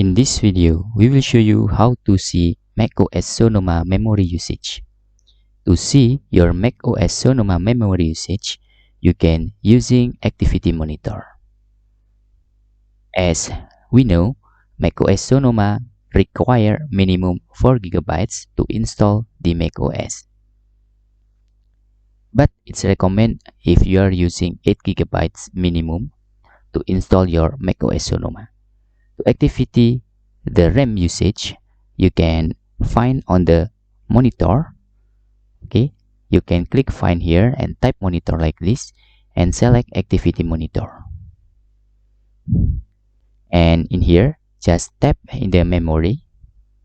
In this video, we will show you how to see macOS Sonoma memory usage. To see your macOS Sonoma memory usage, you can using Activity Monitor. As we know, macOS Sonoma require minimum 4 GB to install the macOS. But it's recommended if you are using 8 GB minimum to install your macOS Sonoma. To activity the RAM usage, you can find on the monitor. Okay, you can click find here and type monitor like this and select activity monitor. And in here, just tap in the memory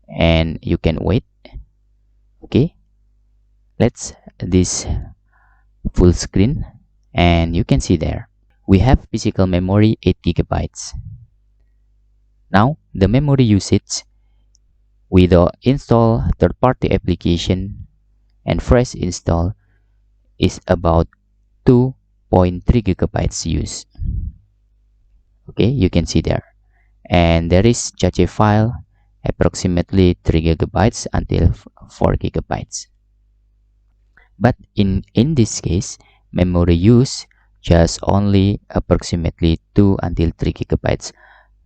and you can wait. Okay, let's this full screen and you can see there we have physical memory 8 GB. Now the memory usage with the install third-party application and fresh install is about 2.3 GB use. Okay, you can see there, and there is cache file approximately 3 GB until 4 GB. But in this case, memory use just only approximately 2 until 3 GB.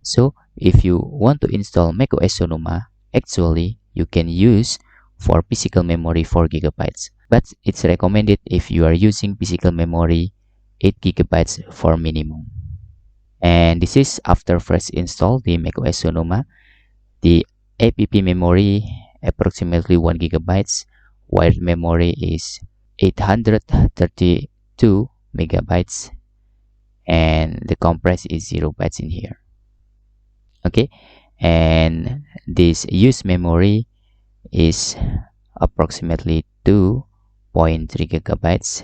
So if you want to install macOS Sonoma, actually you can use for physical memory 4 GB. But it's recommended if you are using physical memory 8 GB for minimum. And this is after fresh install the macOS Sonoma. The app memory approximately 1 GB. Wired memory is 832 megabytes, and the compress is 0 bytes in here. Okay, and this use memory is approximately 2.3 GB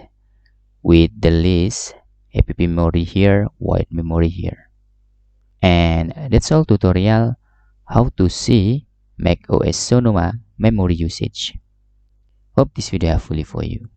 with the list app memory here, wide memory here. And that's all tutorial how to see macOS Sonoma memory usage. Hope this video helpful for you.